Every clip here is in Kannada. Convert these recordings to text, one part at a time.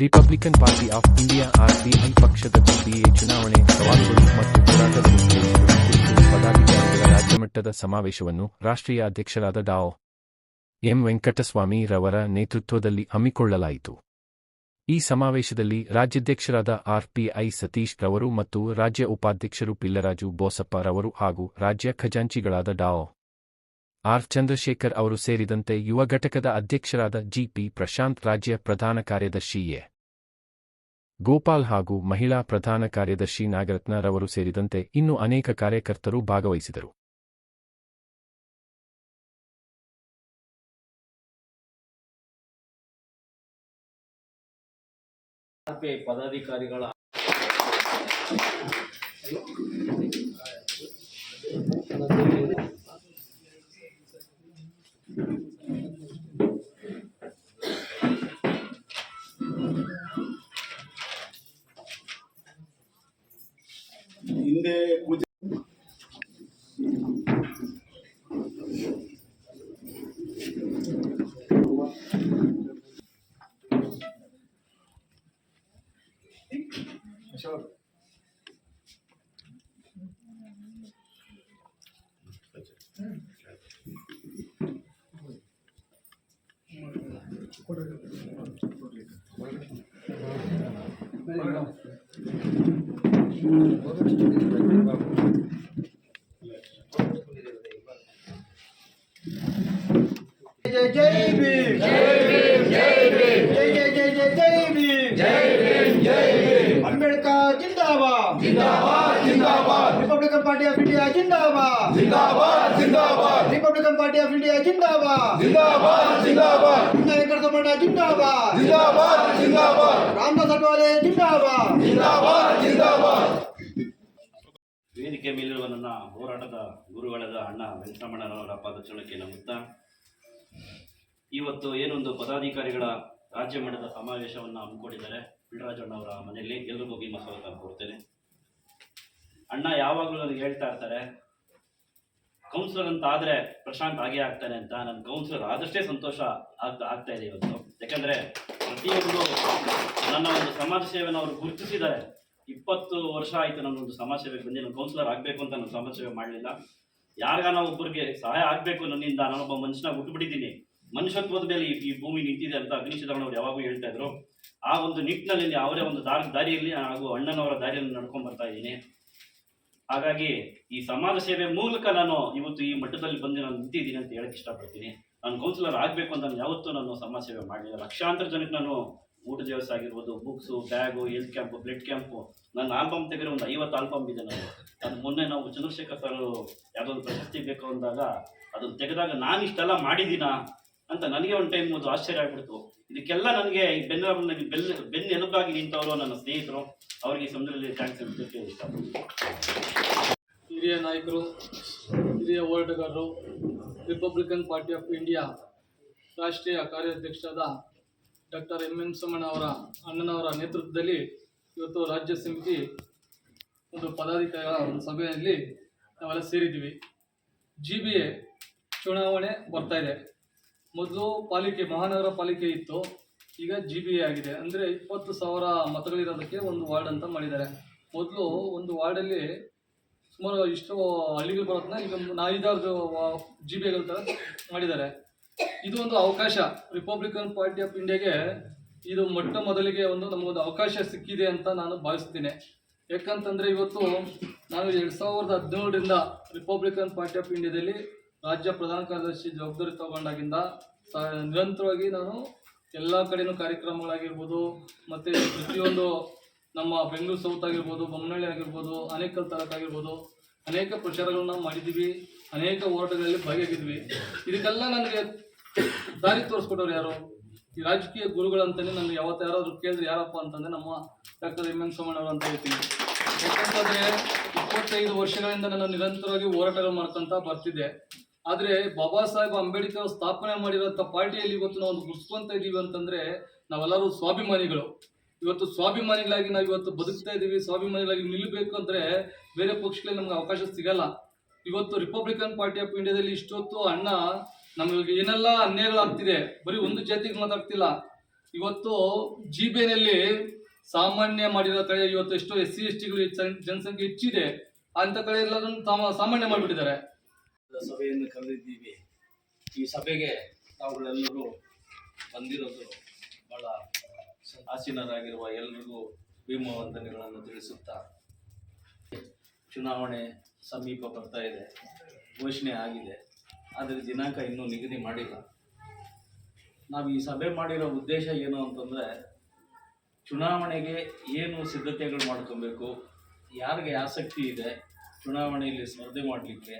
Republican party of India RPI ಪಕ್ಷದ ಬಿಬಿಎ ಚುನಾವಣೆ ಸವಾಲುಗಳು ಮತ್ತು ಹೋರಾಟದ ಉದ್ದೇಶಗಳು ಕುರಿತು ಪದಾಧಿಕಾರಿಗಳ ರಾಜ್ಯಮಟ್ಟದ ಸಮಾವೇಶವನ್ನು ರಾಷ್ಟ್ರೀಯ ಅಧ್ಯಕ್ಷರಾದ ಡಾ. ಎಂ. ವೆಂಕಟಸ್ವಾಮಿ ರವರ ನೇತೃತ್ವದಲ್ಲಿ ಹಮ್ಮಿಕೊಳ್ಳಲಾಯಿತು. ಈ ಸಮಾವೇಶದಲ್ಲಿ ರಾಜ್ಯಾಧ್ಯಕ್ಷರಾದ ಆರ್ಪಿಐ ಸತೀಶ್ ರವರು ಮತ್ತು ರಾಜ್ಯ ಉಪಾಧ್ಯಕ್ಷರು ಪಿಲ್ಲರಾಜು ಬೋಸಪ್ಪ ರವರು ಹಾಗೂ ರಾಜ್ಯ ಖಜಾಂಚಿಗಳಾದ ಡಾ. ಆರ್. ಚಂದ್ರಶೇಖರ್ ಅವರು ಸೇರಿದಂತೆ ಯುವ ಘಟಕದ ಅಧ್ಯಕ್ಷರಾದ ಜಿ.ಪಿ. ಪ್ರಶಾಂತ್, ರಾಜ್ಯ ಪ್ರಧಾನ ಕಾರ್ಯದರ್ಶಿ ಎ. ಗೋಪಾಲ್ ಹಾಗೂ ಮಹಿಳಾ ಪ್ರಧಾನ ಕಾರ್ಯದರ್ಶಿ ನಾಗರತ್ನ ರವರು ಸೇರಿದಂತೆ ಇನ್ನೂ ಅನೇಕ ಕಾರ್ಯಕರ್ತರು ಭಾಗವಹಿಸಿದರು. ಪದಾಧಿಕಾರಿಗಳ ಹಿಂದೆ जय जय भीम, जय भीम, जय भीम, जय जय जय जय जय भीम, जय भीम, जय भीम। अंबेडकर जिंदाबाद, जिंदाबाद, जिंदाबाद। रिपब्लिकन पार्टी ऑफ इंडिया जिंदाबाद, जिंदाबाद, जिंदाबाद। रिपब्लिकन पार्टी ऑफ इंडिया जिंदाबाद, जिंदाबाद, जिंदाबाद। वेंकट समण्ण जिंदाबाद, जिंदाबाद, जिंदाबाद। रामदास अठवले जिंदाबाद, जिंदाबाद, जिंदाबाद। ವೇದಿಕೆ ಮೇಲಿರುವ ನನ್ನ ಹೋರಾಟದ ಗುರುಗಳಾದ ಅಣ್ಣ ವೆಂಕಟರಮಣನವರ ಪಾದಚರಣಕ್ಕೆ ನಮುತ್ತಾ ಇವತ್ತು ಏನೊಂದು ಪದಾಧಿಕಾರಿಗಳ ರಾಜ್ಯ ಮಟ್ಟದ ಸಮಾವೇಶವನ್ನು ಹಮ್ಮಿಕೊಂಡಿದ್ದಾರೆ ಪಿಳ್ಳರಾಜಣ್ಣವರ ಮನೆಯಲ್ಲಿ. ಎಲ್ರಿಗೂ ಭೀಮ ಸ್ವಾಗತ ಕೋರ್ತೇನೆ. ಅಣ್ಣ ಯಾವಾಗಲೂ ನನಗೆ ಹೇಳ್ತಾ ಇರ್ತಾರೆ, ಕೌನ್ಸಿಲರ್ ಅಂತ ಆದರೆ ಪ್ರಶಾಂತ್ ಆಗೇ ಆಗ್ತಾನೆ ಅಂತ. ನನ್ನ ಕೌನ್ಸಿಲರ್ ಆದಷ್ಟೇ ಸಂತೋಷ ಆಗ್ತಾ ಇದೆ ಇವತ್ತು. ಯಾಕಂದರೆ ಪ್ರತಿಯೊಂದು ನನ್ನ ಒಂದು ಸಮಾಜ ಸೇವೆಯನ್ನು ಅವರು ಗುರುತಿಸಿದ್ದಾರೆ. 20 ವರ್ಷ ಆಯಿತು ನನ್ನೊಂದು ಸಮಾಜ ಸೇವೆಗೆ ಬಂದು. ನಾನು ಕೌನ್ಸಿಲರ್ ಆಗಬೇಕು ಅಂತ ನಾನು ಸಮಾಜ ಸೇವೆ ಮಾಡಲಿಲ್ಲ. ಯಾರಿಗಾನ ಒಬ್ಬರಿಗೆ ಸಹಾಯ ಆಗಬೇಕು ನನ್ನಿಂದ, ನಾನೊಬ್ಬ ಮನುಷ್ಯನಾಗಿ ಹುಟ್ಟುಬಿಟ್ಟಿದ್ದೀನಿ, ಮನುಷ್ಯತ್ವದ ಮೇಲೆ ಈ ಭೂಮಿ ನಿಂತಿದೆ ಅಂತ ಅಗ್ನಿಶಿತಣ್ಣವರು ಯಾವಾಗೂ ಹೇಳ್ತಾ ಇದ್ರು. ಆ ಒಂದು ನಿಟ್ಟಿನಲ್ಲಿ ಅವರೇ ಒಂದು ದಾರಿಯಲ್ಲಿ ಹಾಗೂ ಅಣ್ಣನವರ ದಾರಿಯಲ್ಲಿ ನಡ್ಕೊಂಡು ಬರ್ತಾ ಇದ್ದೀನಿ. ಹಾಗಾಗಿ ಈ ಸಮಾಜ ಸೇವೆ ಮೂಲಕ ನಾನು ಇವತ್ತು ಈ ಮಟ್ಟದಲ್ಲಿ ಬಂದು ನಾನು ನಿಂತಿದ್ದೀನಿ ಅಂತ ಹೇಳಕ್ಕೆ ಇಷ್ಟಪಡ್ತೀನಿ. ನಾನು ಕೌನ್ಸಿಲರ್ ಆಗಬೇಕು ಅಂತ ನಾನು ಯಾವತ್ತೂ ನಾನು ಸಮಾಜ ಸೇವೆ ಮಾಡಲಿಲ್ಲ. ಲಕ್ಷಾಂತರ ಜನಕ್ಕೆ ನಾನು ಊಟದ ವ್ಯವಸ್ಥೆ ಆಗಿರ್ಬೋದು, books, bag, health camp, blood camp. ನನ್ನ ಆಲ್ಬಮ್ ತೆಗೆದ್ರೆ ಒಂದು 50 ಆಲ್ಬಮ್ ಇದೆ ನಾನು. ಅದು ಮೊನ್ನೆ ನಾವು ಚಂದ್ರಶೇಖರ್ ಸರ್ ಯಾವುದೋ ಒಂದು ಪ್ರಶಸ್ತಿ ಬೇಕು ಅಂದಾಗ ಅದನ್ನು ತೆಗೆದಾಗ ನಾನು ಇಷ್ಟೆಲ್ಲ ಮಾಡಿದ್ದೀನಾ ಅಂತ ನನಗೆ ಒಂದು ಟೈಮ್ ಒಂದು ಆಶ್ಚರ್ಯ ಆಗ್ಬಿಡ್ತು. ಇದಕ್ಕೆಲ್ಲ ನನಗೆ ಈ ಬೆನ್ನು ಎಲುಬಾಗಿ ನಿಂತವರು ನನ್ನ ಸ್ನೇಹಿತರು. ಅವರಿಗೆ ಈ ಸಂದರ್ಭದಲ್ಲಿ ಥ್ಯಾಂಕ್ಸ್ ಹೇಳೋದಕ್ಕೆ ಇಷ್ಟಪಡ್ತೀನಿ. ಹಿರಿಯ ನಾಯಕರು, ಹಿರಿಯ ಹೋರಾಟಗಾರರು, ರಿಪಬ್ಲಿಕನ್ ಪಾರ್ಟಿ ಆಫ್ ಇಂಡಿಯಾ ರಾಷ್ಟ್ರೀಯ ಕಾರ್ಯಾಧ್ಯಕ್ಷರಾದ ಡಾಕ್ಟರ್ ಎಂ. ಎನ್. ಸೋಮಣ್ಣ ಅವರ ಅಣ್ಣನವರ ನೇತೃತ್ವದಲ್ಲಿ ಇವತ್ತು ರಾಜ್ಯ ಸಮಿತಿ ಒಂದು ಪದಾಧಿಕಾರಿಗಳ ಒಂದು ಸಭೆಯಲ್ಲಿ ನಾವೆಲ್ಲ ಸೇರಿದ್ದೀವಿ. GBA ಚುನಾವಣೆ ಬರ್ತಾ ಇದೆ. ಮೊದಲು ಮಹಾನಗರ ಪಾಲಿಕೆ ಇತ್ತು, ಈಗ GBA ಆಗಿದೆ. ಅಂದರೆ 20,000 ಮತಗಳಿರೋದಕ್ಕೆ ಒಂದು ವಾರ್ಡ್ ಅಂತ ಮಾಡಿದ್ದಾರೆ. ಮೊದಲು ಒಂದು ವಾರ್ಡಲ್ಲಿ ಸುಮಾರು ಇಷ್ಟು ಹಳ್ಳಿಗಳು ಬರೋದನ್ನ ಈಗ 5-6 GBAಗಳ ಥರ ಮಾಡಿದ್ದಾರೆ. ಇದು ಒಂದು ಅವಕಾಶ ರಿಪಬ್ಲಿಕನ್ ಪಾರ್ಟಿ ಆಫ್ ಇಂಡಿಯಾಗೆ. ಇದು ಮೊಟ್ಟ ಮೊದಲಿಗೆ ನಮಗೊಂದು ಅವಕಾಶ ಸಿಕ್ಕಿದೆ ಅಂತ ನಾನು ಭಾವಿಸ್ತೀನಿ. ಯಾಕಂತಂದರೆ ಇವತ್ತು ನಾನು 2017ರಿಂದ ರಿಪಬ್ಲಿಕನ್ ಪಾರ್ಟಿ ಆಫ್ ಇಂಡಿಯಾದಲ್ಲಿ ರಾಜ್ಯ ಪ್ರಧಾನ ಕಾರ್ಯದರ್ಶಿ ಜವಾಬ್ದಾರಿ ತಗೊಂಡಾಗಿಂದ ನಿರಂತರವಾಗಿ ನಾನು ಎಲ್ಲ ಕಡೆಯೂ ಕಾರ್ಯಕ್ರಮಗಳಾಗಿರ್ಬೋದು, ಮತ್ತು ಪ್ರತಿಯೊಂದು ನಮ್ಮ ಬೆಂಗಳೂರು ಸೌತ್ ಆಗಿರ್ಬೋದು, ಬೊಮ್ಮನಹಳ್ಳಿ ಆಗಿರ್ಬೋದು, ಆನೇಕಲ್ ತಾಲೂಕು ಆಗಿರ್ಬೋದು, ಅನೇಕ ಪ್ರಚಾರಗಳನ್ನ ಮಾಡಿದ್ದೀವಿ, ಅನೇಕ ಹೋರಾಟಗಳಲ್ಲಿ ಭಾಗಿಯಾಗಿದ್ವಿ. ಇದಕ್ಕೆಲ್ಲ ನನಗೆ ದಾರಿ ತೋರಿಸ್ಕೊಟ್ಟವ್ರು ಯಾರು? ಈ ರಾಜಕೀಯ ಗುರುಗಳಂತಲೇ ನಾನು ಯಾರಾದರೂ ಕೇಳಿದ್ರೆ ಯಾರಪ್ಪ ಅಂತಂದರೆ ನಮ್ಮ ಡಾಕ್ಟರ್ ಎಂ. ಎನ್. ಸೋಮಣ್ಣ ಅವರು ಅಂತ ಹೇಳ್ತೀನಿ. ಯಾಕಂತಂದರೆ 25 ವರ್ಷಗಳಿಂದ ನಾನು ನಿರಂತರವಾಗಿ ಹೋರಾಟಗಳು ಮಾಡ್ಕೊತ ಬರ್ತಿದ್ದೆ. ಆದರೆ ಬಾಬಾ ಸಾಹೇಬ್ ಅಂಬೇಡ್ಕರ್ ಸ್ಥಾಪನೆ ಮಾಡಿರೋಂಥ ಪಾರ್ಟಿಯಲ್ಲಿ ಇವತ್ತು ನಾವು ಗುರುಸ್ಕೊಂತ ಇದ್ದೀವಿ ಅಂತಂದರೆ ನಾವೆಲ್ಲರೂ ಸ್ವಾಭಿಮಾನಿಗಳು. ಇವತ್ತು ಸ್ವಾಭಿಮಾನಿಗಳಾಗಿ ನಾವು ಇವತ್ತು ಬದುಕ್ತಾ ಇದ್ದೀವಿ. ಸ್ವಾಭಿಮಾನಿಗಳಾಗಿ ನಿಲ್ಲಬೇಕು ಅಂದರೆ ಬೇರೆ ಪಕ್ಷಗಳಲ್ಲಿ ನಮ್ಗೆ ಅವಕಾಶ ಸಿಗಲ್ಲ. ಇವತ್ತು ರಿಪಬ್ಲಿಕನ್ ಪಾರ್ಟಿ ಆಫ್ ಇಂಡಿಯಾದಲ್ಲಿ ಇಷ್ಟೊತ್ತು ಅಣ್ಣ ನಮಗೆ ಏನೆಲ್ಲ ಅನ್ಯಾಯಗಳಾಗ್ತಿದೆ, ಬರೀ ಒಂದು ಜಾತಿಗೆ ಮಾತಾಡ್ತಿಲ್ಲ, ಇವತ್ತು ಜಿಬಿನಲ್ಲಿ ಸಾಮಾನ್ಯ ಮಾಡಿರೋ ಕಡೆ ಇವತ್ತು ಎಷ್ಟೋ SC STಗಳು ಜನಸಂಖ್ಯೆ ಹೆಚ್ಚಿದೆ, ಅಂತ ಕಡೆ ಎಲ್ಲರೂ ಸಾಮಾನ್ಯ ಮಾಡಿಬಿಟ್ಟಿದ್ದಾರೆ. ಸಭೆಯನ್ನು ಕರೆದಿದ್ದೀವಿ. ಈ ಸಭೆಗೆ ತಾವುಗಳೆಲ್ಲರೂ ಬಂದಿರೋದು ಬಹಳ ಆಸೀನರಾಗಿರುವ ಎಲ್ಲರಿಗೂ ಭೀಮವಂದನೆಗಳನ್ನು ತಿಳಿಸುತ್ತಾ, ಚುನಾವಣೆ ಸಮೀಪ ಬರ್ತಾ ಇದೆ, ಘೋಷಣೆ ಆಗಿದೆ, ಆದರೆ ದಿನಾಂಕ ಇನ್ನೂ ನಿಗದಿ ಮಾಡಿಲ್ಲ. ನಾವು ಈ ಸಭೆ ಮಾಡಿರೋ ಉದ್ದೇಶ ಏನು ಅಂತಂದರೆ, ಚುನಾವಣೆಗೆ ಏನು ಸಿದ್ಧತೆಗಳು ಮಾಡ್ಕೊಬೇಕು, ಯಾರಿಗೆ ಆಸಕ್ತಿ ಇದೆ ಚುನಾವಣೆಯಲ್ಲಿ ಸ್ಪರ್ಧೆ ಮಾಡಲಿಕ್ಕೆ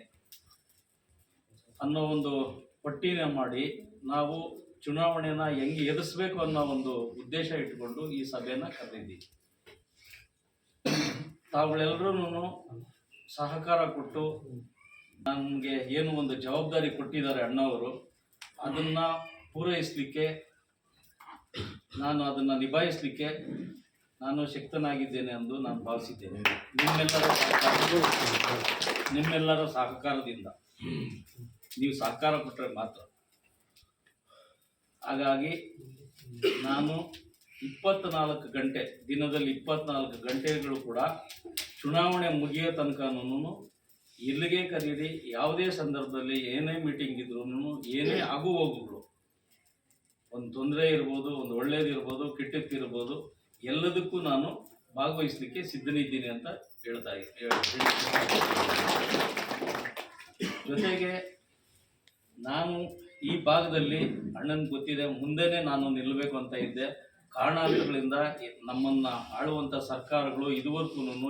ಅನ್ನೋ ಒಂದು ಪಟ್ಟಿನ ಮಾಡಿ ನಾವು ಚುನಾವಣೆನ ಹೆಂಗೆ ಎದುರಿಸಬೇಕು ಅನ್ನೋ ಒಂದು ಉದ್ದೇಶ ಇಟ್ಕೊಂಡು ಈ ಸಭೆಯನ್ನು ಕರೆದಿದ್ದೀವಿ. ತಾವುಗಳೆಲ್ಲರೂ ಸಹಕಾರ ಕೊಟ್ಟು ನನಗೆ ಏನು ಒಂದು ಜವಾಬ್ದಾರಿ ಕೊಟ್ಟಿದ್ದಾರೆ ಅಣ್ಣವರು, ಅದನ್ನು ಪೂರೈಸಲಿಕ್ಕೆ, ನಾನು ಅದನ್ನು ನಿಭಾಯಿಸಲಿಕ್ಕೆ ನಾನು ಶಕ್ತನಾಗಿದ್ದೇನೆ ಎಂದು ನಾನು ಭಾವಿಸಿದ್ದೇನೆ. ನಿಮ್ಮೆಲ್ಲರ ಸಹಕಾರದಿಂದ ನೀವು ಸಹಕಾರ ಕೊಟ್ಟರೆ ಮಾತ್ರ. ಹಾಗಾಗಿ ನಾನು 24 ಗಂಟೆ, ದಿನದಲ್ಲಿ 24 ಗಂಟೆಗಳು ಕೂಡ ಚುನಾವಣೆ ಮುಗಿಯೋ ತನಕನೂ ಎಲ್ಲಿಗೆ ಕರೀರಿ, ಯಾವುದೇ ಸಂದರ್ಭದಲ್ಲಿ ಏನೇ ಮೀಟಿಂಗ್ ಇದ್ರೂ, ಏನೇ ಆಗು ಹೋಗುಗಳು, ಒಂದು ತೊಂದರೆ ಇರ್ಬೋದು, ಒಂದು ಒಳ್ಳೇದಿರ್ಬೋದು, ಕೆಟ್ಟದ್ದಿರ್ಬೋದು, ಎಲ್ಲದಕ್ಕೂ ನಾನು ಭಾಗವಹಿಸಲಿಕ್ಕೆ ಸಿದ್ಧನಿದ್ದೀನಿ ಅಂತ ಹೇಳ್ತಾ ಜೊತೆಗೆ ನಾನು ಈ ಭಾಗದಲ್ಲಿ ಅಣ್ಣನ ಗೊತ್ತಿದೆ, ಮುಂದೆನೇ ನಾನು ನಿಲ್ಲಬೇಕು ಅಂತ ಇದ್ದೆ. ಕಾರಣಾಂತರಗಳಿಂದ ನಮ್ಮನ್ನು ಆಳುವಂಥ ಸರ್ಕಾರಗಳು ಇದುವರೆಗೂ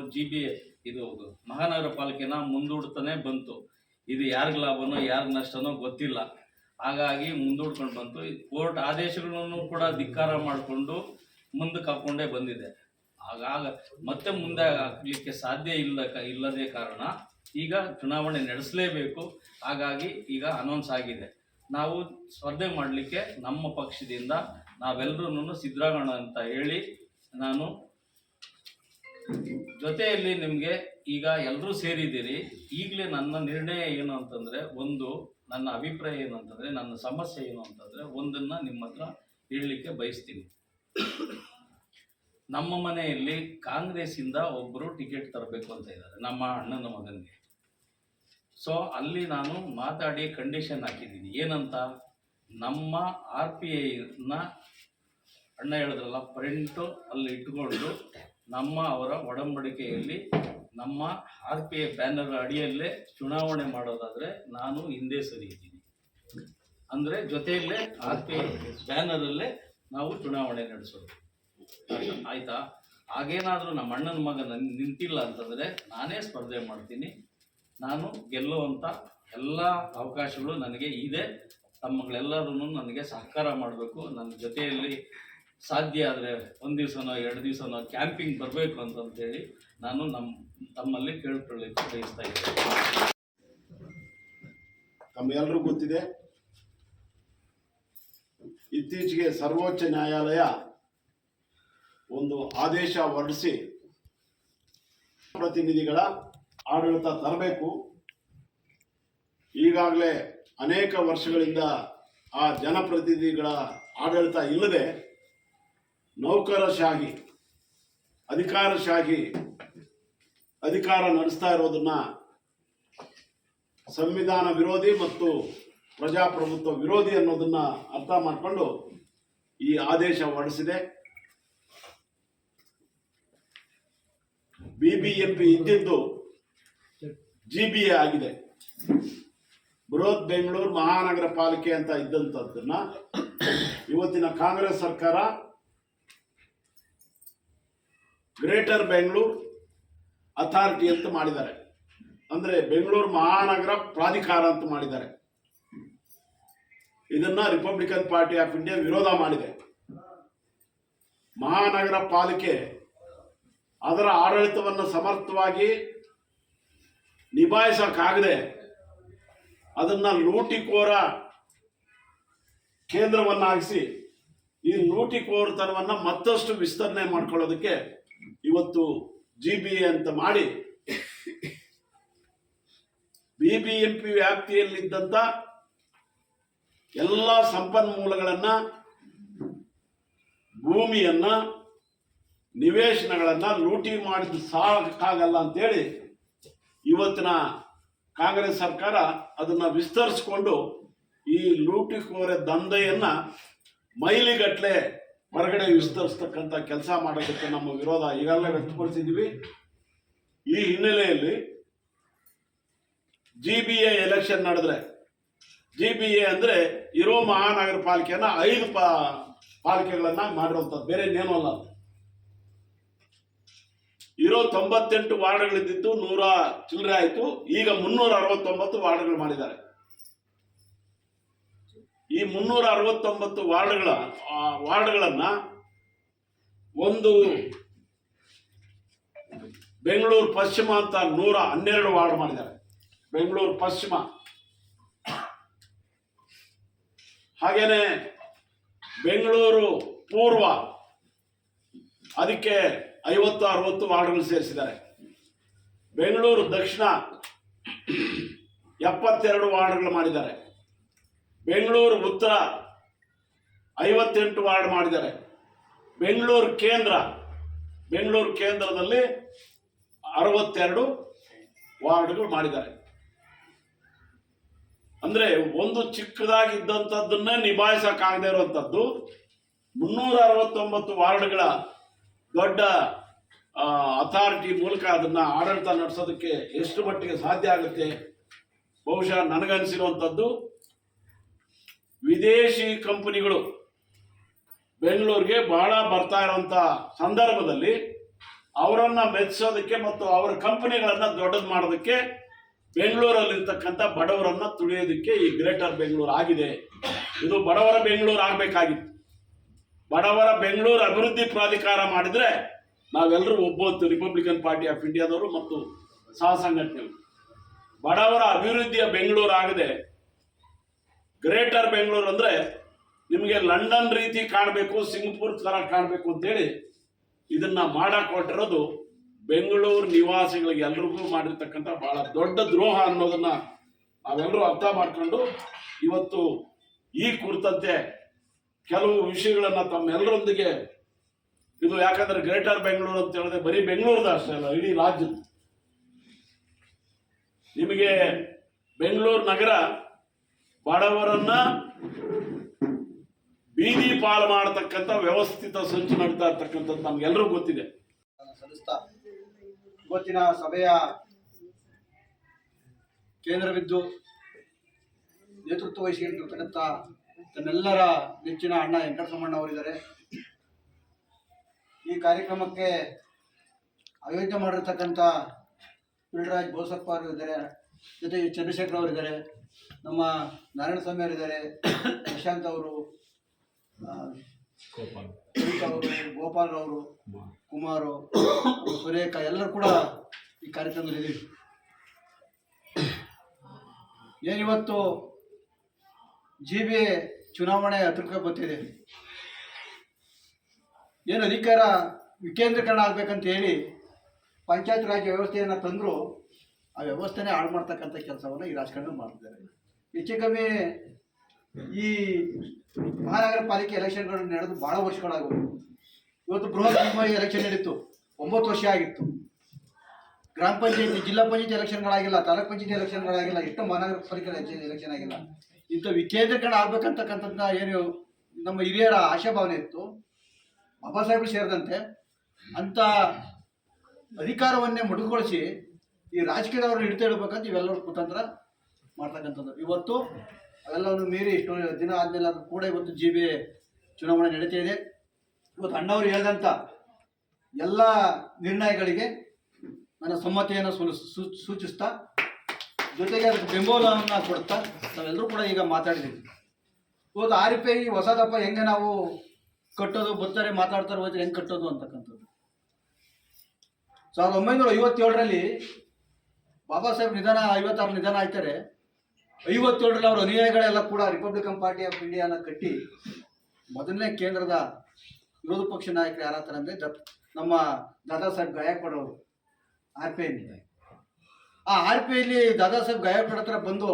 ಇದು ಮಹಾನಗರ ಪಾಲಿಕೆನ ಮುಂದೂಡ್ತಾನೆ ಬಂತು. ಇದು ಯಾರಿಗೆ ಲಾಭನೋ ಯಾರಿಗೆ ನಷ್ಟನೋ ಗೊತ್ತಿಲ್ಲ, ಹಾಗಾಗಿ ಮುಂದೂಡ್ಕೊಂಡು ಬಂತು. ಕೋರ್ಟ್ ಆದೇಶಗಳನ್ನು ಕೂಡ ಧಿಕ್ಕಾರ ಮಾಡಿಕೊಂಡು ಮುಂದಕ್ಕೆ ಹಾಕ್ಕೊಂಡೇ ಬಂದಿದೆ. ಆಗಾಗ ಮತ್ತೆ ಮುಂದೆ ಹಾಕಲಿಕ್ಕೆ ಸಾಧ್ಯ ಇಲ್ಲದೇ ಕಾರಣ ಈಗ ಚುನಾವಣೆ ನಡೆಸಲೇಬೇಕು. ಹಾಗಾಗಿ ಈಗ ಅನೌನ್ಸ್ ಆಗಿದೆ, ನಾವು ಸ್ಪರ್ಧೆ ಮಾಡಲಿಕ್ಕೆ ನಮ್ಮ ಪಕ್ಷದಿಂದ ನಾವೆಲ್ಲರೂ ಸಿದ್ಧರಾಗೋಣ ಅಂತ ಹೇಳಿ, ನಾನು ಜೊತೆಯಲ್ಲಿ ನಿಮಗೆ ಈಗ ಎಲ್ಲರೂ ಸೇರಿದ್ದೀರಿ. ಈಗಲೇ ನನ್ನ ನಿರ್ಣಯ ಏನು ಅಂತಂದರೆ, ಒಂದು ನನ್ನ ಅಭಿಪ್ರಾಯ ಏನು ಅಂತಂದರೆ, ನನ್ನ ಸಮಸ್ಯೆ ಏನು ಅಂತಂದರೆ, ಒಂದನ್ನು ನಿಮ್ಮ ಹತ್ರ ಹೇಳಲಿಕ್ಕೆ ಬಯಸ್ತೀನಿ. ನಮ್ಮ ಮನೆಯಲ್ಲಿ ಕಾಂಗ್ರೆಸ್ಸಿಂದ ಒಬ್ಬರು ಟಿಕೆಟ್ ತರಬೇಕು ಅಂತ ಇದ್ದಾರೆ, ನಮ್ಮ ಅಣ್ಣನ ಮಗನಿಗೆ. ಸೊ ಅಲ್ಲಿ ನಾನು ಮಾತಾಡಿ ಕಂಡೀಷನ್ ಹಾಕಿದ್ದೀನಿ. ಏನಂತ, ನಮ್ಮ RPIನ ಅಣ್ಣ ಹೇಳಿದ್ರಲ್ಲ ಪ್ರಿಂಟು ಅಲ್ಲಿ ಇಟ್ಕೊಂಡು ಅವರ ಒಡಂಬಡಿಕೆಯಲ್ಲಿ ನಮ್ಮ RPI ಬ್ಯಾನರ್ ಅಡಿಯಲ್ಲೇ ಚುನಾವಣೆ ಮಾಡೋದಾದರೆ ನಾನು ಹಿಂದೆ ಸರಿಯಿದ್ದೀನಿ. ಅಂದರೆ ಜೊತೆಯಲ್ಲೇ RPI ಬ್ಯಾನರಲ್ಲೇ ನಾವು ಚುನಾವಣೆ ನಡೆಸೋದು, ಆಯಿತಾ? ಹಾಗೇನಾದರೂ ನಮ್ಮ ಅಣ್ಣನ ಮಗ ನಿಂತಿಲ್ಲ ಅಂತಂದರೆ ನಾನೇ ಸ್ಪರ್ಧೆ ಮಾಡ್ತೀನಿ. ನಾನು ಗೆಲ್ಲುವಂಥ ಎಲ್ಲ ಅವಕಾಶಗಳು ನನಗೆ ಇದೆ. ತಮ್ಮಗಳೆಲ್ಲರೂ ನನಗೆ ಸಹಕಾರ ಮಾಡಬೇಕು. ನನ್ನ ಜೊತೆಯಲ್ಲಿ ಸಾಧ್ಯ ಆದರೆ 1 ದಿವಸನೋ 2 ದಿವಸನೋ ಕ್ಯಾಂಪಿಂಗ್ ಬರಬೇಕು ಅಂತಂತೇಳಿ ನಾನು ತಮ್ಮಲ್ಲಿ ಕೇಳ್ಕೊಳ್ಳಿಕ್ಕೆ ಬಯಸ್ತಾ ಇದ್ದೇನೆ. ತಮ್ಮೆಲ್ಲರೂ ಗೊತ್ತಿದೆ, ಇತ್ತೀಚೆಗೆ ಸರ್ವೋಚ್ಚ ನ್ಯಾಯಾಲಯ ಒಂದು ಆದೇಶ ಹೊರಡಿಸಿ ಪ್ರತಿನಿಧಿಗಳ ಆಡಳಿತ ತರಬೇಕು. ಈಗಾಗಲೇ ಅನೇಕ ವರ್ಷಗಳಿಂದ ಆ ಜನಪ್ರತಿನಿಧಿಗಳ ಆಡಳಿತ ಇಲ್ಲದೆ ನೌಕರಶಾಹಿ, ಅಧಿಕಾರಶಾಹಿ ಅಧಿಕಾರ ನಡೆಸ್ತಾ ಇರೋದನ್ನ ಸಂವಿಧಾನ ವಿರೋಧಿ ಮತ್ತು ಪ್ರಜಾಪ್ರಭುತ್ವ ವಿರೋಧಿ ಅನ್ನೋದನ್ನ ಅರ್ಥ ಮಾಡಿಕೊಂಡು ಈ ಆದೇಶ ಹೊರಡಿಸಿದೆ. BBMP ಇದ್ದಿದ್ದು GBA ಆಗಿದೆ. ಬೃಹತ್ ಬೆಂಗಳೂರು ಮಹಾನಗರ ಪಾಲಿಕೆ ಅಂತ ಇದ್ದಂಥದ್ದನ್ನ ಇವತ್ತಿನ ಕಾಂಗ್ರೆಸ್ ಸರ್ಕಾರ ಗ್ರೇಟರ್ ಬೆಂಗಳೂರು ಅಥಾರಿಟಿ ಅಂತ ಮಾಡಿದ್ದಾರೆ. ಅಂದ್ರೆ ಬೆಂಗಳೂರು ಮಹಾನಗರ ಪ್ರಾಧಿಕಾರ ಅಂತ ಮಾಡಿದ್ದಾರೆ. ಇದನ್ನ ರಿಪಬ್ಲಿಕನ್ ಪಾರ್ಟಿ ಆಫ್ ಇಂಡಿಯಾ ವಿರೋಧ ಮಾಡಿದೆ. ಮಹಾನಗರ ಪಾಲಿಕೆ ಅದರ ಆಡಳಿತವನ್ನು ಸಮರ್ಥವಾಗಿ ನಿಭಾಯಿಸಕ್ಕಾಗದೆ ಅದನ್ನ ಲೂಟಿಕೋರ ಕೇಂದ್ರವನ್ನಾಗಿಸಿ ಈ ಲೂಟಿಕೋರತನವನ್ನ ಮತ್ತಷ್ಟು ವಿಸ್ತರಣೆ ಮಾಡ್ಕೊಳ್ಳೋದಕ್ಕೆ ಇವತ್ತು GBA ಅಂತ ಮಾಡಿ BBMP ವ್ಯಾಪ್ತಿಯಲ್ಲಿದ್ದಂಥ ಎಲ್ಲ ಸಂಪನ್ಮೂಲಗಳನ್ನ ಭೂಮಿಯನ್ನ ನಿವೇಶನಗಳನ್ನು ಲೂಟಿ ಮಾಡಿದ ಸಾಕಾಗಲ್ಲ ಅಂತೇಳಿ ಇವತ್ತಿನ ಕಾಂಗ್ರೆಸ್ ಸರ್ಕಾರ ಅದನ್ನು ವಿಸ್ತರಿಸಿಕೊಂಡು ಈ ಲೂಟಿಕೋರೆ ದಂಧೆಯನ್ನ ಮೈಲಿಗಟ್ಟಲೆ ಹೊರಗಡೆ ವಿಸ್ತರಿಸ್ತಕ್ಕಂಥ ಕೆಲಸ ಮಾಡೋದಕ್ಕೆ ನಮ್ಮ ವಿರೋಧ ಈಗಾಗಲೇ ವ್ಯಕ್ತಪಡಿಸಿದ್ದೀವಿ. ಈ ಹಿನ್ನೆಲೆಯಲ್ಲಿ GBA ಎಲೆಕ್ಷನ್ ನಡೆದ್ರೆ, GBA ಅಂದರೆ ಇರೋ ಮಹಾನಗರ ಪಾಲಿಕೆಯನ್ನ 5 ಪಾಲಿಕೆಗಳನ್ನ ಮಾಡಿರುವಂಥದ್ದು, ಬೇರೆ ಇನ್ನೇನೂ ಅಲ್ಲ. ಇರೋ 98 ವಾರ್ಡ್ಗಳಿದ್ದು 100 ಚಿಲ್ಲರೆ ಆಯಿತು. ಈಗ 369 ವಾರ್ಡ್ಗಳು ಮಾಡಿದ್ದಾರೆ. ಈ 369 ವಾರ್ಡ್ಗಳನ್ನ ಒಂದು ಬೆಂಗಳೂರು ಪಶ್ಚಿಮ ಅಂತ 112 ವಾರ್ಡ್ ಮಾಡಿದ್ದಾರೆ. ಬೆಂಗಳೂರು ಪಶ್ಚಿಮ, ಹಾಗೇನೆ ಬೆಂಗಳೂರು ಪೂರ್ವ, ಅದಕ್ಕೆ 50-60 ವಾರ್ಡ್ಗಳು ಸೇರಿಸಿದ್ದಾರೆ. ಬೆಂಗಳೂರು ದಕ್ಷಿಣ 72 ವಾರ್ಡ್ಗಳು ಮಾಡಿದ್ದಾರೆ. ಬೆಂಗಳೂರು ಉತ್ತರ 58 ವಾರ್ಡ್ ಮಾಡಿದ್ದಾರೆ. ಬೆಂಗಳೂರು ಕೇಂದ್ರದಲ್ಲಿ 62 ವಾರ್ಡ್ಗಳು ಮಾಡಿದ್ದಾರೆ. ಅಂದ್ರೆ ಒಂದು ಚಿಕ್ಕದಾಗಿದ್ದಂಥದ್ದನ್ನೇ ನಿಭಾಯಿಸಕ್ಕಾಗದೇ ಇರುವಂಥದ್ದು 369 ವಾರ್ಡ್ಗಳ ದೊಡ್ಡ ಅಥಾರಿಟಿ ಮೂಲಕ ಅದನ್ನ ಆಡಳಿತ ನಡೆಸೋದಕ್ಕೆ ಎಷ್ಟು ಮಟ್ಟಿಗೆ ಸಾಧ್ಯ ಆಗುತ್ತೆ? ಬಹುಶಃ ನನಗನ್ಸಿರುವಂಥದ್ದು, ವಿದೇಶಿ ಕಂಪನಿಗಳು ಬೆಂಗಳೂರಿಗೆ ಬಹಳ ಬರ್ತಾ ಇರುವಂತ ಸಂದರ್ಭದಲ್ಲಿ ಅವರನ್ನ ಮೆಚ್ಚಿಸೋದಕ್ಕೆ ಮತ್ತು ಅವರ ಕಂಪನಿಗಳನ್ನ ದೊಡ್ಡದು ಮಾಡೋದಕ್ಕೆ ಬೆಂಗಳೂರಲ್ಲಿರ್ತಕ್ಕಂಥ ಬಡವರನ್ನ ತುಳಿಯೋದಕ್ಕೆ ಈ ಗ್ರೇಟರ್ ಬೆಂಗಳೂರು ಆಗಿದೆ. ಇದು ಬಡವರ ಬೆಂಗಳೂರು ಆಗಬೇಕಾಗಿತ್ತು. ಬಡವರ ಬೆಂಗಳೂರು ಅಭಿವೃದ್ಧಿ ಪ್ರಾಧಿಕಾರ ಮಾಡಿದ್ರೆ ನಾವೆಲ್ಲರೂ ಒಬ್ಬೊತ್ತು, ರಿಪಬ್ಲಿಕನ್ ಪಾರ್ಟಿ ಆಫ್ ಇಂಡಿಯಾದವರು ಮತ್ತು ಸಹ ಸಂಘಟನೆಗಳು. ಬಡವರ ಅಭಿವೃದ್ಧಿಯ ಬೆಂಗಳೂರು ಆಗದೆ ಗ್ರೇಟರ್ ಬೆಂಗಳೂರು ಅಂದ್ರೆ ನಿಮಗೆ ಲಂಡನ್ ರೀತಿ ಕಾಣಬೇಕು, ಸಿಂಗಪುರ್ ತರ ಕಾಣಬೇಕು ಅಂತೇಳಿ ಇದನ್ನ ಮಾಡಕ್ ಹೊರಟಿರೋದು ಬೆಂಗಳೂರು ನಿವಾಸಿಗಳಿಗೆ ಎಲ್ರಿಗೂ ಮಾಡಿರ್ತಕ್ಕಂಥ ಬಹಳ ದೊಡ್ಡ ದ್ರೋಹ ಅನ್ನೋದನ್ನ ನಾವೆಲ್ಲರೂ ಅರ್ಥ ಮಾಡ್ಕೊಂಡು ಇವತ್ತು ಈ ಕುರಿತಂತೆ ಕೆಲವು ವಿಷಯಗಳನ್ನ ತಮ್ಮೆಲ್ಲರೊಂದಿಗೆ, ಇದು ಯಾಕಂದ್ರೆ ಗ್ರೇಟರ್ ಬೆಂಗಳೂರು ಅಂತ ಹೇಳಿದ್ರೆ ಬರೀ ಬೆಂಗಳೂರದ ಅಷ್ಟೇ ಅಲ್ಲ, ಇಡೀ ರಾಜ್ಯದ. ನಿಮಗೆ ಬೆಂಗಳೂರು ನಗರ ಬಡವರನ್ನ ಬೀದಿ ಪಾಲು ಮಾಡತಕ್ಕಂಥ ವ್ಯವಸ್ಥಿತ ಸಂಚು ನಡೀತಾ ಇರ್ತಕ್ಕಂಥದ್ದು ನಮ್ಗೆಲ್ಲರೂ ಗೊತ್ತಿದೆ. ಸಲ್ಲಿಸ್ತಾ ಇವತ್ತಿನ ಸಭೆಯ ಕೇಂದ್ರಬಿದ್ದು ನೇತೃತ್ವ ವಹಿಸಿರ್ತಕ್ಕಂಥ ತನ್ನೆಲ್ಲರ ನೆಚ್ಚಿನ ಅಣ್ಣ ವೆಂಕಟರಮಣ ಅವರಿದ್ದಾರೆ. ಈ ಕಾರ್ಯಕ್ರಮಕ್ಕೆ ಆಯೋಜನೆ ಮಾಡಿರ್ತಕ್ಕಂಥ ಪಿಳ್ರಾಜ್ ಬೋಸಪ್ಪ ಅವರು ಇದ್ದಾರೆ, ಜೊತೆಗೆ ಚಂದ್ರಶೇಖರ್ ಅವರಿದ್ದಾರೆ, ನಮ್ಮ ನಾರಾಯಣಸ್ವಾಮಿ ಅವರಿದ್ದಾರೆ, ಪ್ರಶಾಂತ್ ಅವರು, ಅವರು, ಗೋಪಾಲ್ ಅವರು, ಕುಮಾರು, ಸುರೇಖ, ಎಲ್ಲರೂ ಕೂಡ ಈ ಕಾರ್ಯಕ್ರಮದಲ್ಲಿ ಇದ್ದೀವಿ. ಏನಿವತ್ತು GBA ಚುನಾವಣೆ ಹತ್ರಕ್ಕೆ ಬರ್ತಿದೆ, ಏನು ಅಧಿಕಾರ ವಿಕೇಂದ್ರೀಕರಣ ಆಗ್ಬೇಕಂತ ಹೇಳಿ ಪಂಚಾಯತ್ ರಾಜ್ ವ್ಯವಸ್ಥೆಯನ್ನು ತಂದರೂ ಆ ವ್ಯವಸ್ಥೆನೇ ಹಾಳು ಮಾಡ್ತಕ್ಕಂಥ ಕೆಲಸವನ್ನು ಈ ರಾಜಕಾರಣ ಮಾಡ್ತಿದ್ದಾರೆ. ಹೆಚ್ಚು ಕಮ್ಮಿ ಈ ಮಹಾನಗರ ಪಾಲಿಕೆ ಎಲೆಕ್ಷನ್ಗಳು ನಡೆದು ಭಾಳ ವರ್ಷಗಳಾಗೋದು. ಇವತ್ತು ಬೃಹತ್ ಎಲೆಕ್ಷನ್ ನಡೀತು, 9 ವರ್ಷ ಆಗಿತ್ತು. ಗ್ರಾಮ ಪಂಚಾಯತಿ, ಜಿಲ್ಲಾ ಪಂಚಾಯತಿ ಎಲೆಕ್ಷನ್ಗಳಾಗಿಲ್ಲ, ತಾಲೂಕ್ ಪಂಚಾಯತಿ ಎಲೆಕ್ಷನ್ಗಳಾಗಿಲ್ಲ, ಎಷ್ಟು ಮಹಾನಗರ ಪಾಲಿಕೆ ಎಲೆಕ್ಷನ್ ಆಗಿಲ್ಲ. ಇಂಥ ವಿಕೇಂದ್ರೀಕರಣ ಆಗ್ಬೇಕಂತಕ್ಕಂಥದ್ದು ಏನು ನಮ್ಮ ಹಿರಿಯರ ಆಶಾಭಾವನೆ ಇತ್ತು, ಬಾಬಾ ಸಾಹೇಬರು ಸೇರಿದಂತೆ, ಅಂಥ ಅಧಿಕಾರವನ್ನೇ ಮುಡುಗೊಳಿಸಿ ಈ ರಾಜಕೀಯದವರು ಹಿಡಿತಾ ಇಡಬೇಕಂತ ಇವೆಲ್ಲರೂ ಕುತಂತ್ರ ಮಾಡ್ತಕ್ಕಂಥದ್ದು. ಇವತ್ತು ಅವೆಲ್ಲವನ್ನು ಮೀರಿ ಇಷ್ಟು ದಿನ ಆದಮೇಲೆ ಅದು ಕೂಡ ಇವತ್ತು GBA ಚುನಾವಣೆ ನಡೀತಾ ಇದೆ. ಇವತ್ತು ಅಣ್ಣವರು ಹೇಳಿದಂಥ ಎಲ್ಲ ನಿರ್ಣಯಗಳಿಗೆ ನನ್ನ ಸಮ್ಮತಿಯನ್ನು ಸೂಚಿಸ್ತಾ, ಜೊತೆಗೆ ಅದಕ್ಕೆ ಬೆಂಬಲವನ್ನು ಕೊಡ್ತಾ ನಾವೆಲ್ಲರೂ ಕೂಡ ಈಗ ಮಾತಾಡಿದ್ದೀವಿ. ಇವತ್ತು RPI ಹೊಸದಪ್ಪ ಹೆಂಗೆ ನಾವು ಕಟ್ಟೋದು, ಬರ್ತಾರೆ ಮಾತಾಡ್ತಾರೆ, ಹೋದ್ರೆ ಹೆಂಗೆ ಕಟ್ಟೋದು ಅಂತಕ್ಕಂಥದ್ದು. 1957ರಲ್ಲಿ ಬಾಬಾ ಸಾಹೇಬ್ ನಿಧನ, 56 ನಿಧನ ಆಯ್ತಾರೆ. 57ರಲ್ಲಿ ಅವರ ಅನುಯಾಯಿಗಳೆಲ್ಲ ಕೂಡ ರಿಪಬ್ಲಿಕನ್ ಪಾರ್ಟಿ ಆಫ್ ಇಂಡಿಯಾನ ಕಟ್ಟಿ ಮೊದಲನೇ ಕೇಂದ್ರದ ವಿರೋಧ ಪಕ್ಷ ನಾಯಕರು ಯಾರಾಗ್ತಾರೆ ಅಂದರೆ ನಮ್ಮ ದಾದಾ ಸಾಹೇಬ್ ಗಾಯಕ್ವಾಡ್ ಅವರು RPI. ಆ RPIಲಿ ದಾದಾ ಸಾಹೇಬ್ ಗಾಯಕ್ವಾಡ್ ಹತ್ರ ಬಂದು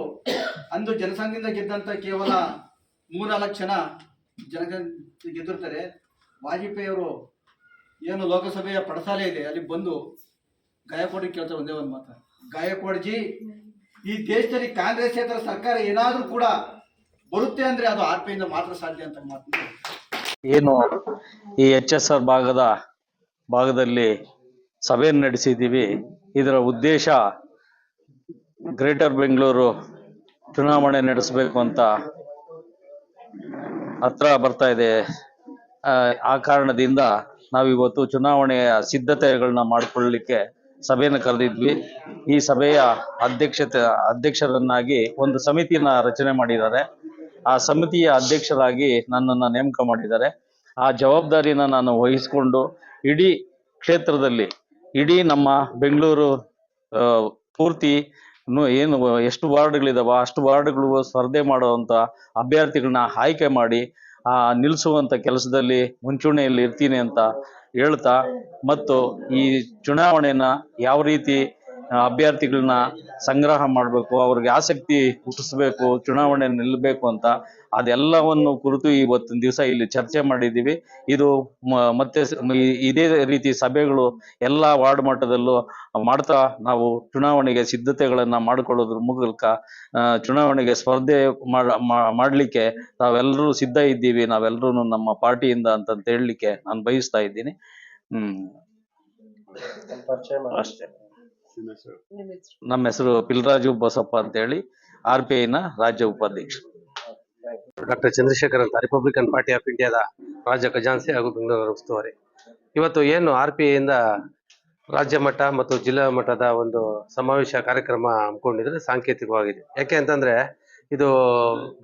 ಅಂದು ಜನಸಂಘದಿಂದ ಗೆದ್ದಂಥ ಕೇವಲ 3-4 ಜನ ಗೆದ್ದಿರ್ತಾರೆ. ವಾಜಪೇಯಿಯವರು ಏನು ಲೋಕಸಭೆಯ ಪಡಸಾಲೆ ಇದೆ ಅಲ್ಲಿ ಬಂದು ಗಾಯಕ್ವಾಡಿಗೆ ಕೇಳ್ತಾರೆ ಒಂದೇ ಒಂದು ಮಾತು, ಗಾಯಕ್ವಾಡ್ಜಿ ಈ ದೇಶದಲ್ಲಿ ಕಾಂಗ್ರೆಸ್ಸೇತರ ಸರ್ಕಾರ ಏನಾದರೂ ಕೂಡ ಬರುತ್ತೆ ಅಂದ್ರೆ ಅದು ಆರ್ಪಿಯಿಂದ ಮಾತ್ರ ಸಾಧ್ಯ ಅಂತ ಮಾತು. ಏನು ಈ HSR ಭಾಗದಲ್ಲಿ ಸಭೆಯನ್ನು ನಡೆಸಿದ್ದೀವಿ. ಇದರ ಉದ್ದೇಶ ಗ್ರೇಟರ್ ಬೆಂಗಳೂರು ಚುನಾವಣೆ ನಡೆಸಬೇಕು ಅಂತ ಹತ್ರ ಬರ್ತಾ ಇದೆ. ಆ ಕಾರಣದಿಂದ ನಾವಿವತ್ತು ಚುನಾವಣೆಯ ಸಿದ್ಧತೆಗಳನ್ನ ಮಾಡಿಕೊಳ್ಳಲಿಕ್ಕೆ ಸಭೆಯನ್ನು ಕರೆದಿದ್ವಿ. ಈ ಸಭೆಯ ಅಧ್ಯಕ್ಷರನ್ನಾಗಿ ಒಂದು ಸಮಿತಿಯನ್ನ ರಚನೆ ಮಾಡಿದ್ದಾರೆ. ಆ ಸಮಿತಿಯ ಅಧ್ಯಕ್ಷರಾಗಿ ನನ್ನನ್ನು ನೇಮಕ ಮಾಡಿದ್ದಾರೆ. ಆ ಜವಾಬ್ದಾರಿನ ನಾನು ವಹಿಸಿಕೊಂಡು ಇಡೀ ಕ್ಷೇತ್ರದಲ್ಲಿ, ಇಡೀ ನಮ್ಮ ಬೆಂಗಳೂರು ಪೂರ್ತಿ ಏನು ಎಷ್ಟು ವಾರ್ಡ್ಗಳಿದಾವ ಅಷ್ಟು ವಾರ್ಡ್ಗಳಿಗೂ ಸ್ಪರ್ಧೆ ಮಾಡುವಂಥ ಅಭ್ಯರ್ಥಿಗಳನ್ನ ಆಯ್ಕೆ ಮಾಡಿ ನಿಲ್ಲಿಸುವಂಥ ಕೆಲಸದಲ್ಲಿ ಮುಂಚೂಣಿಯಲ್ಲಿ ಇರ್ತೀನಿ ಅಂತ ಹೇಳ್ತಾ, ಮತ್ತು ಈ ಚುನಾವಣೆನ ಯಾವ ರೀತಿ ಅಭ್ಯರ್ಥಿಗಳನ್ನ ಸಂಗ್ರಹ ಮಾಡಬೇಕು, ಅವ್ರಿಗೆ ಆಸಕ್ತಿ ಹುಟ್ಟಿಸ್ಬೇಕು, ಚುನಾವಣೆ ನಿಲ್ಲಬೇಕು ಅಂತ ಅದೆಲ್ಲವನ್ನು ಕುರಿತು ಇವತ್ತಿನ ದಿವಸ ಇಲ್ಲಿ ಚರ್ಚೆ ಮಾಡಿದ್ದೀವಿ. ಇದು ಮತ್ತೆ ಇದೇ ರೀತಿ ಸಭೆಗಳು ಎಲ್ಲ ವಾರ್ಡ್ ಮಟ್ಟದಲ್ಲೂ ಮಾಡ್ತಾ ನಾವು ಚುನಾವಣೆಗೆ ಸಿದ್ಧತೆಗಳನ್ನ ಮಾಡಿಕೊಳ್ಳೋದ್ರ ಮೂಲಕ ಚುನಾವಣೆಗೆ ಸ್ಪರ್ಧೆ ಮಾಡಲಿಕ್ಕೆ ನಾವೆಲ್ಲರೂ ಸಿದ್ಧ ಇದ್ದೀವಿ, ನಾವೆಲ್ಲರೂ ನಮ್ಮ ಪಾರ್ಟಿಯಿಂದ ಅಂತ ಹೇಳಲಿಕ್ಕೆ ನಾನು ಬಯಸ್ತಾ ಇದ್ದೀನಿ. ಅಷ್ಟೇ. ನಮ್ಮ ಹೆಸರು ಪಿಲ್ರಾಜು ಬಸಪ್ಪ ಅಂತೇಳಿ, RPI ನ ರಾಜ್ಯ ಉಪಾಧ್ಯಕ್ಷ. ಡಾಕ್ಟರ್ ಚಂದ್ರಶೇಖರ್ ಅಂತ, ರಿಪಬ್ಲಿಕನ್ ಪಾರ್ಟಿ ಆಫ್ ಇಂಡಿಯಾದ ರಾಜ್ಯ ಖಜಾನ್ಸಿ ಹಾಗೂ ಬೆಂಗಳೂರು ಉಸ್ತುವಾರಿ. ಇವತ್ತು ಏನು RPI ಇಂದ ರಾಜ್ಯ ಮಟ್ಟ ಮತ್ತು ಜಿಲ್ಲಾ ಮಟ್ಟದ ಒಂದು ಸಮಾವೇಶ ಕಾರ್ಯಕ್ರಮ ಹಮ್ಮಿಕೊಂಡಿದ್ರೆ ಸಾಂಕೇತಿಕವಾಗಿದೆ. ಯಾಕೆ ಅಂತಂದ್ರೆ ಇದು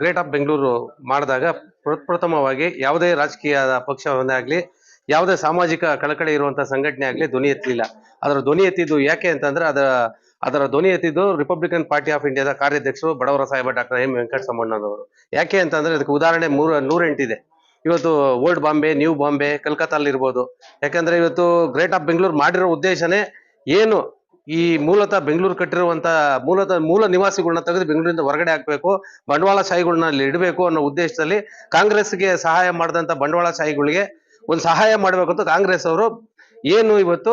ಗ್ರೇಟ್ ಆಫ್ ಬೆಂಗಳೂರು ಮಾಡಿದಾಗ ಪ್ರಥಮವಾಗಿ ಯಾವುದೇ ರಾಜಕೀಯ ಪಕ್ಷವನ್ನೇ ಆಗಲಿ, ಯಾವುದೇ ಸಾಮಾಜಿಕ ಕಳಕಳಿ ಇರುವಂತಹ ಸಂಘಟನೆ ಆಗಲಿ ಧ್ವನಿ ಎತ್ತಲಿಲ್ಲ. ಅದರ ಧ್ವನಿ ಎತ್ತಿದ್ದು ಯಾಕೆ ಅಂತಂದ್ರೆ ಅದರ ಧ್ವನಿ ಎತ್ತಿದ್ದು ರಿಪಬ್ಲಿಕನ್ ಪಾರ್ಟಿ ಆಫ್ ಇಂಡಿಯಾದ ಕಾರ್ಯಾಧ್ಯಕ್ಷರು ಬಡವರ ಸಾಹೇಬ ಡಾಕ್ಟರ್ ಎಂ ವೆಂಕಟರಮಣ್ಣನವರು. ಯಾಕೆ ಅಂತಂದ್ರೆ ಅದಕ್ಕೆ ಉದಾಹರಣೆ 108 ಇದೆ. ಇವತ್ತು ಓಲ್ಡ್ ಬಾಂಬೆ, ನ್ಯೂ ಬಾಂಬೆ, ಕಲ್ಕತ್ತಾಲ್ಲಿ ಇರ್ಬೋದು. ಯಾಕಂದ್ರೆ ಇವತ್ತು ಗ್ರೇಟ್ ಆಫ್ ಬೆಂಗಳೂರು ಮಾಡಿರೋ ಉದ್ದೇಶನೇ ಏನು, ಈ ಮೂಲತಃ ಬೆಂಗಳೂರು ಕಟ್ಟಿರುವಂತ ಮೂಲ ನಿವಾಸಿಗಳನ್ನ ತೆಗೆದು ಬೆಂಗಳೂರಿಂದ ಹೊರಗಡೆ ಹಾಕ್ಬೇಕು, ಬಂಡವಾಳಶಾಹಿಗಳನ್ನ ಅಲ್ಲಿ ಇಡಬೇಕು ಅನ್ನೋ ಉದ್ದೇಶದಲ್ಲಿ ಕಾಂಗ್ರೆಸ್ಗೆ ಸಹಾಯ ಮಾಡಿದಂತ ಬಂಡವಾಳಶಾಹಿಗಳಿಗೆ ಒಂದು ಸಹಾಯ ಮಾಡಬೇಕಂತ ಕಾಂಗ್ರೆಸ್ ಅವರು ಏನು ಇವತ್ತು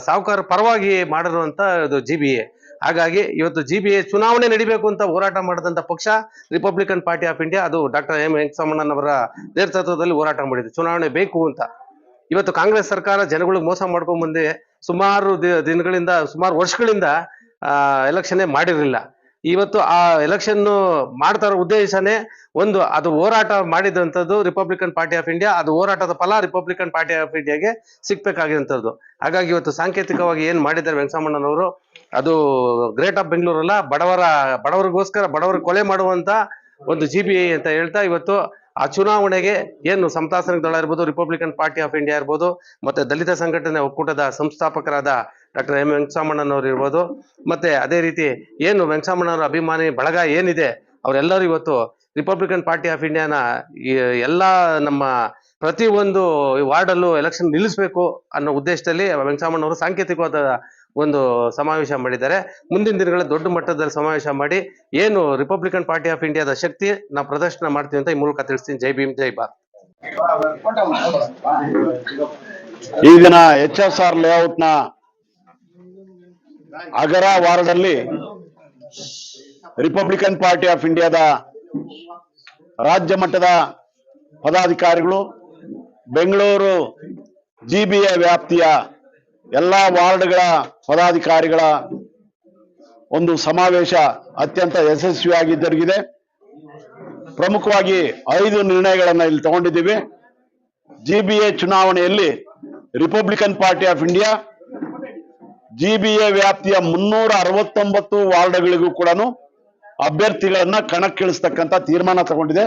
ಸಾಹುಕಾರ ಪರವಾಗಿ ಮಾಡಿರುವಂತ ಇದು GBA. ಹಾಗಾಗಿ ಇವತ್ತು GBA ಚುನಾವಣೆ ನಡಿಬೇಕು ಅಂತ ಹೋರಾಟ ಮಾಡಿದಂತ ಪಕ್ಷ ರಿಪಬ್ಲಿಕನ್ ಪಾರ್ಟಿ ಆಫ್ ಇಂಡಿಯಾ. ಅದು ಡಾಕ್ಟರ್ ಎಂ ವೆಂಕಟರಮಣ್ಣನವರ ನೇತೃತ್ವದಲ್ಲಿ ಹೋರಾಟ ಮಾಡಿದ್ರು ಚುನಾವಣೆ ಬೇಕು ಅಂತ. ಇವತ್ತು ಕಾಂಗ್ರೆಸ್ ಸರ್ಕಾರ ಜನಗಳಿಗೆ ಮೋಸ ಮಾಡ್ಕೊಂಡ್ ಬಂದು ಸುಮಾರು ದಿನಗಳಿಂದ, ಸುಮಾರು ವರ್ಷಗಳಿಂದ ಎಲೆಕ್ಷನ್ನೇ ಮಾಡಿರಲಿಲ್ಲ. ಇವತ್ತು ಆ ಎಲೆಕ್ಷನ್ ಮಾಡ್ತಾ ಇರೋ ಉದ್ದೇಶನೇ ಒಂದು, ಅದು ಹೋರಾಟ ಮಾಡಿದಂಥದ್ದು ರಿಪಬ್ಲಿಕನ್ ಪಾರ್ಟಿ ಆಫ್ ಇಂಡಿಯಾ. ಅದು ಹೋರಾಟದ ಫಲ ರಿಪಬ್ಲಿಕನ್ ಪಾರ್ಟಿ ಆಫ್ ಇಂಡಿಯಾಗೆ ಸಿಗ್ಬೇಕಾಗಿರುವಂಥದ್ದು. ಹಾಗಾಗಿ ಇವತ್ತು ಸಾಂಕೇತಿಕವಾಗಿ ಏನ್ ಮಾಡಿದ್ದಾರೆ ವೆಂಕಟರಮಣ್ಣನವರು, ಅದು ಗ್ರೇಟ್ ಆಫ್ ಬೆಂಗಳೂರಲ್ಲ, ಬಡವರಿಗೋಸ್ಕರ ಬಡವರ ಕೊಲೆ ಮಾಡುವಂತ ಒಂದು GBA ಅಂತ ಹೇಳ್ತಾ ಇವತ್ತು ಆ ಚುನಾವಣೆಗೆ ಏನು ಸಮತಾ ಸೈನಿಕ ದಳ ಇರ್ಬೋದು, ರಿಪಬ್ಲಿಕನ್ ಪಾರ್ಟಿ ಆಫ್ ಇಂಡಿಯಾ ಇರ್ಬೋದು, ಮತ್ತೆ ದಲಿತ ಸಂಘಟನೆ ಒಕ್ಕೂಟದ ಸಂಸ್ಥಾಪಕರಾದ ಡಾಕ್ಟರ್ ಎಂ ವೆಂಕಟರಮಣ್ಣನವರು ಇರ್ಬೋದು, ಮತ್ತೆ ಅದೇ ರೀತಿ ಏನು ವೆಂಕಟರಮಣ್ಣನವರ ಅಭಿಮಾನಿ ಬಳಗ ಏನಿದೆ ಅವರೆಲ್ಲರೂ ಇವತ್ತು ರಿಪಬ್ಲಿಕನ್ ಪಾರ್ಟಿ ಆಫ್ ಇಂಡಿಯಾನ ಎಲ್ಲ ನಮ್ಮ ಪ್ರತಿ ಒಂದು ವಾರ್ಡಲ್ಲೂ ಎಲೆಕ್ಷನ್ ನಿಲ್ಲಿಸಬೇಕು ಅನ್ನೋ ಉದ್ದೇಶದಲ್ಲಿ ವೆಂಕಟರಮಣ್ಣನವರು ಸಾಂಕೇತಿಕವಾದ ಒಂದು ಸಮಾವೇಶ ಮಾಡಿದ್ದಾರೆ. ಮುಂದಿನ ದಿನಗಳಲ್ಲಿ ದೊಡ್ಡ ಮಟ್ಟದಲ್ಲಿ ಸಮಾವೇಶ ಮಾಡಿ ಏನು ರಿಪಬ್ಲಿಕನ್ ಪಾರ್ಟಿ ಆಫ್ ಇಂಡಿಯಾದ ಶಕ್ತಿ ನಾವು ಪ್ರದರ್ಶನ ಮಾಡ್ತೀವಿ ಅಂತ ಈ ಮೂಲಕ ತಿಳಿಸ್ತೀನಿ. ಜೈ ಭೀಮ್, ಜೈ ಭಾರತ್. ಈ ದಿನ HSR ಲೇಔಟ್ನ ಅಗರ ವಾರ್ಡ್ ಅಲ್ಲಿ ರಿಪಬ್ಲಿಕನ್ ಪಾರ್ಟಿ ಆಫ್ ಇಂಡಿಯಾದ ರಾಜ್ಯ ಮಟ್ಟದ ಪದಾಧಿಕಾರಿಗಳು, ಬೆಂಗಳೂರು GBA ವ್ಯಾಪ್ತಿಯ ಎಲ್ಲಾ ವಾರ್ಡ್ಗಳ ಪದಾಧಿಕಾರಿಗಳ ಒಂದು ಸಮಾವೇಶ ಅತ್ಯಂತ ಯಶಸ್ವಿಯಾಗಿ ಜರುಗಿದೆ. ಪ್ರಮುಖವಾಗಿ 5 ನಿರ್ಣಯಗಳನ್ನ ಇಲ್ಲಿ ತಗೊಂಡಿದ್ದೀವಿ. GBA ಚುನಾವಣೆಯಲ್ಲಿ Republican party of India GBA ವ್ಯಾಪ್ತಿಯ 369 ವಾರ್ಡ್ಗಳಿಗೂ ಕೂಡ ಅಭ್ಯರ್ಥಿಗಳನ್ನ ಕಣಕ್ಕಿಳಿಸ್ತಕ್ಕಂಥ ತೀರ್ಮಾನ ತಗೊಂಡಿದೆ.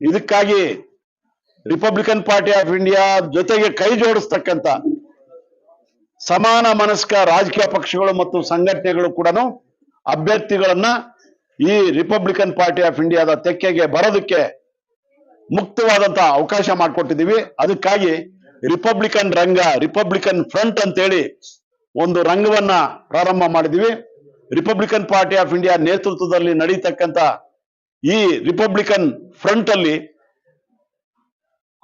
ಇದಕ್ಕಾಗಿ ರಿಪಬ್ಲಿಕನ್ ಪಾರ್ಟಿ ಆಫ್ ಇಂಡಿಯಾ ಜೊತೆಗೆ ಕೈ ಜೋಡಿಸ್ತಕ್ಕಂಥ ಸಮಾನ ಮನಸ್ಕ ರಾಜಕೀಯ ಪಕ್ಷಗಳು ಮತ್ತು ಸಂಘಟನೆಗಳು ಕೂಡ ಅಭ್ಯರ್ಥಿಗಳನ್ನ ಈ ರಿಪಬ್ಲಿಕನ್ ಪಾರ್ಟಿ ಆಫ್ ಇಂಡಿಯಾದ ತೆಕ್ಕೆಗೆ ಬರೋದಕ್ಕೆ ಮುಕ್ತವಾದಂತಹ ಅವಕಾಶ ಮಾಡಿಕೊಟ್ಟಿದ್ದೀವಿ. ಅದಕ್ಕಾಗಿ ರಿಪಬ್ಲಿಕನ್ ರಂಗ, ರಿಪಬ್ಲಿಕನ್ ಫ್ರಂಟ್ ಅಂತೇಳಿ ಒಂದು ರಂಗವನ್ನ ಪ್ರಾರಂಭ ಮಾಡಿದೀವಿ. ರಿಪಬ್ಲಿಕನ್ ಪಾರ್ಟಿ ಆಫ್ ಇಂಡಿಯಾ ನೇತೃತ್ವದಲ್ಲಿ ನಡೀತಕ್ಕಂಥ ಈ ರಿಪಬ್ಲಿಕನ್ ಫ್ರಂಟ್ ಅಲ್ಲಿ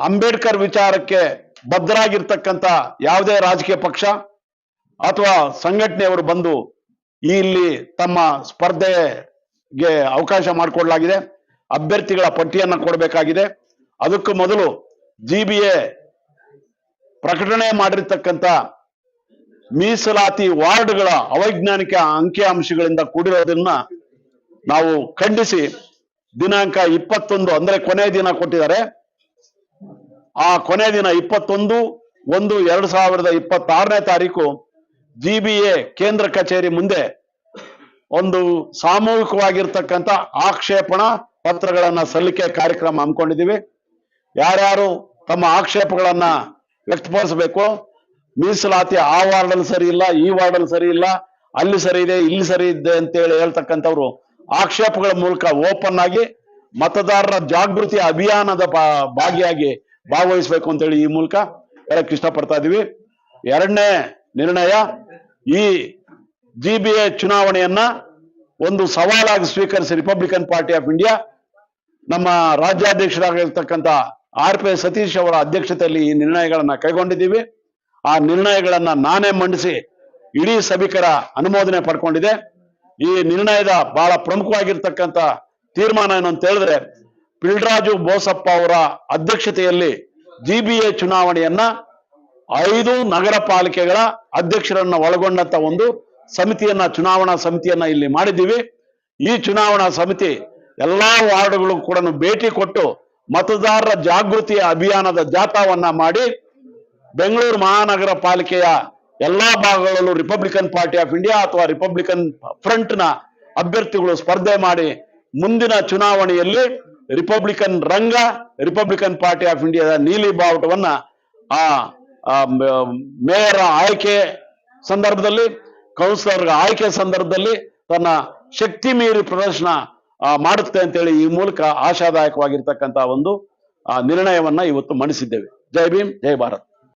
ಅಂಬೇಡ್ಕರ್ ವಿಚಾರಕ್ಕೆ ಬದ್ಧರಾಗಿರ್ತಕ್ಕಂಥ ಯಾವುದೇ ರಾಜಕೀಯ ಪಕ್ಷ ಅಥವಾ ಸಂಘಟನೆಯವರು ಬಂದು ಇಲ್ಲಿ ತಮ್ಮ ಸ್ಪರ್ಧೆಗೆ ಅವಕಾಶ ಮಾಡಿಕೊಡಲಾಗಿದೆ. ಅಭ್ಯರ್ಥಿಗಳ ಪಟ್ಟಿಯನ್ನು ಕೊಡಬೇಕಾಗಿದೆ. ಅದಕ್ಕೂ ಮೊದಲು GBA ಪ್ರಕಟಣೆ ಮಾಡಿರ್ತಕ್ಕಂಥ ಮೀಸಲಾತಿ ವಾರ್ಡ್ಗಳ ಅವೈಜ್ಞಾನಿಕ ಅಂಕಿಅಂಶಗಳಿಂದ ಕೂಡಿರೋದನ್ನ ನಾವು ಖಂಡಿಸಿ ದಿನಾಂಕ 21 ಅಂದ್ರೆ ಕೊನೆ ದಿನ ಕೊಟ್ಟಿದ್ದಾರೆ. ಆ ಕೊನೆ ದಿನ 21/1/2026ನೇ ತಾರೀಕು GBA ಕೇಂದ್ರ ಕಚೇರಿ ಮುಂದೆ ಒಂದು ಸಾಮೂಹಿಕವಾಗಿರ್ತಕ್ಕಂಥ ಆಕ್ಷೇಪಣಾ ಪತ್ರಗಳನ್ನ ಸಲ್ಲಿಕೆ ಕಾರ್ಯಕ್ರಮ ಹಮ್ಮಿಕೊಂಡಿದ್ದೀವಿ. ಯಾರ್ಯಾರು ತಮ್ಮ ಆಕ್ಷೇಪಗಳನ್ನ ವ್ಯಕ್ತಪಡಿಸಬೇಕು, ಮೀಸಲಾತಿ ಆ ವಾರ್ಡಲ್ಲಿ ಸರಿ ಇಲ್ಲ, ಈ ವಾರ್ಡಲ್ಲಿ ಸರಿ ಇಲ್ಲ, ಅಲ್ಲಿ ಸರಿ ಇದೆ, ಇಲ್ಲಿ ಸರಿ ಇದೆ ಅಂತೇಳಿ ಹೇಳ್ತಕ್ಕಂಥವ್ರು ಆಕ್ಷೇಪಗಳ ಮೂಲಕ ಓಪನ್ ಆಗಿ ಮತದಾರರ ಜಾಗೃತಿ ಅಭಿಯಾನದ ಭಾಗವಹಿಸಬೇಕು ಅಂತೇಳಿ ಈ ಮೂಲಕ ಹೇಳಕ್ ಇಷ್ಟಪಡ್ತಾ ಇದೀವಿ. ಎರಡನೇ ನಿರ್ಣಯ, ಈ GBA ಚುನಾವಣೆಯನ್ನ ಒಂದು ಸವಾಲಾಗಿ ಸ್ವೀಕರಿಸಿ ರಿಪಬ್ಲಿಕನ್ ಪಾರ್ಟಿ ಆಫ್ ಇಂಡಿಯಾ ನಮ್ಮ ರಾಜ್ಯಾಧ್ಯಕ್ಷರಾಗಿರ್ತಕ್ಕಂಥ RP ಸತೀಶ್ ಅವರ ಅಧ್ಯಕ್ಷತೆಯಲ್ಲಿ ಈ ನಿರ್ಣಯಗಳನ್ನ ಕೈಗೊಂಡಿದ್ದೀವಿ. ಆ ನಿರ್ಣಯಗಳನ್ನ ನಾನೇ ಮಂಡಿಸಿ ಇಡೀ ಸಭಿಕರ ಅನುಮೋದನೆ ಪಡ್ಕೊಂಡಿದೆ. ಈ ನಿರ್ಣಯದ ಬಹಳ ಪ್ರಮುಖವಾಗಿರ್ತಕ್ಕಂಥ ತೀರ್ಮಾನ ಏನು ಅಂತ ಹೇಳಿದ್ರೆ, ಪಿಳ್ರಾಜು ಬೋಸಪ್ಪ ಅವರ ಅಧ್ಯಕ್ಷತೆಯಲ್ಲಿ GBA ಚುನಾವಣೆಯನ್ನ 5 ನಗರ ಪಾಲಿಕೆಗಳ ಅಧ್ಯಕ್ಷರನ್ನ ಒಳಗೊಂಡಂತ ಒಂದು ಸಮಿತಿಯನ್ನ, ಚುನಾವಣಾ ಸಮಿತಿಯನ್ನ ಇಲ್ಲಿ ಮಾಡಿದ್ದೀವಿ. ಈ ಚುನಾವಣಾ ಸಮಿತಿ ಎಲ್ಲಾ ವಾರ್ಡ್ಗಳು ಕೂಡ ಭೇಟಿ ಕೊಟ್ಟು ಮತದಾರರ ಜಾಗೃತಿಯ ಅಭಿಯಾನದ ಜಾಥಾವನ್ನ ಮಾಡಿ ಬೆಂಗಳೂರು ಮಹಾನಗರ ಪಾಲಿಕೆಯ ಎಲ್ಲಾ ಭಾಗಗಳಲ್ಲೂ ರಿಪಬ್ಲಿಕನ್ ಪಾರ್ಟಿ ಆಫ್ ಇಂಡಿಯಾ ಅಥವಾ ರಿಪಬ್ಲಿಕನ್ ಫ್ರಂಟ್ ನ ಅಭ್ಯರ್ಥಿಗಳು ಸ್ಪರ್ಧೆ ಮಾಡಿ ಮುಂದಿನ ಚುನಾವಣೆಯಲ್ಲಿ Republican Ranga, Republican party of ಇಂಡಿಯಾದ ನೀಲಿ ಬಾವುಟವನ್ನ ಮೇಯರ್ ಆಯ್ಕೆ ಸಂದರ್ಭದಲ್ಲಿ, ಕೌನ್ಸಿಲರ್ ಆಯ್ಕೆ ಸಂದರ್ಭದಲ್ಲಿ ತನ್ನ ಶಕ್ತಿ ಮೀರಿ ಪ್ರದರ್ಶನ ಮಾಡುತ್ತೆ ಅಂತೇಳಿ ಈ ಮೂಲಕ ಆಶಾದಾಯಕವಾಗಿರ್ತಕ್ಕಂಥ ಒಂದು ನಿರ್ಣಯವನ್ನ ಇವತ್ತು ಮಂಡಿಸಿದ್ದೇವೆ. ಜೈ ಭೀಮ್, ಜೈ ಭಾರತ್.